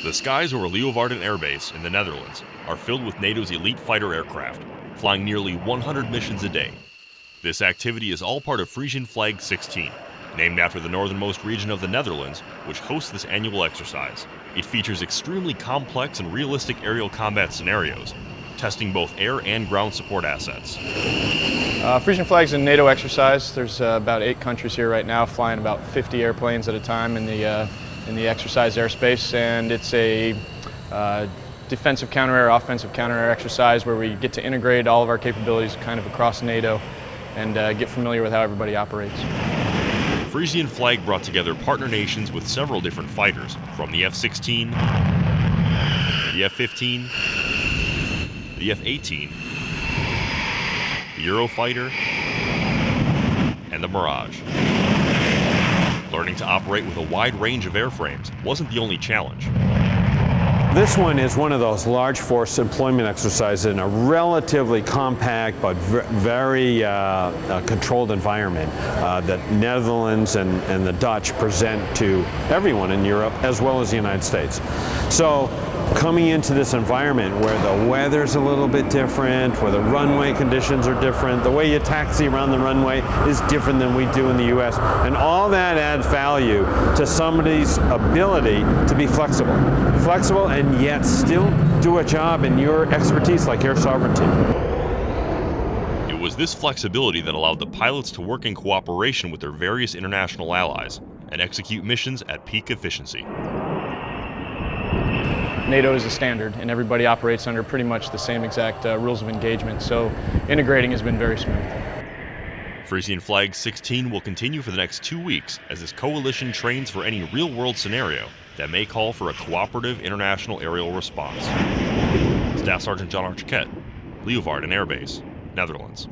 The skies over Leeuwarden Air Base in the Netherlands are filled with NATO's elite fighter aircraft, flying nearly 100 missions a day. This activity is all part of Frisian Flag 16, named after the northernmost region of the Netherlands, which hosts this annual exercise. It features extremely complex and realistic aerial combat scenarios, testing both air and ground support assets. Frisian Flag is a NATO exercise. There's about 8 countries here right now, flying about 50 airplanes at a time in the exercise airspace, and it's a defensive counter-air, offensive counter-air exercise where we get to integrate all of our capabilities kind of across NATO and get familiar with how everybody operates. Frisian Flag brought together partner nations with several different fighters, from the F-16, the F-15, the F-18, the Eurofighter, and the Mirage. Learning to operate with a wide range of airframes wasn't the only challenge. This one is one of those large force deployment exercises in a relatively compact but very controlled environment that Netherlands and the Dutch present to everyone in Europe as well as the United States. So coming into this environment where the weather's a little bit different, where the runway conditions are different, the way you taxi around the runway is different than we do in the US, and all that adds value to somebody's ability to be flexible and yet still do a job in your expertise like air sovereignty. It was this flexibility that allowed the pilots to work in cooperation with their various international allies and execute missions at peak efficiency. NATO is a standard, and everybody operates under pretty much the same exact rules of engagement, so integrating has been very smooth. Frisian Flag 16 will continue for the next 2 weeks as this coalition trains for any real-world scenario that may call for a cooperative international aerial response. Staff Sergeant John Archiquette, Leeuwarden Air Base, Netherlands.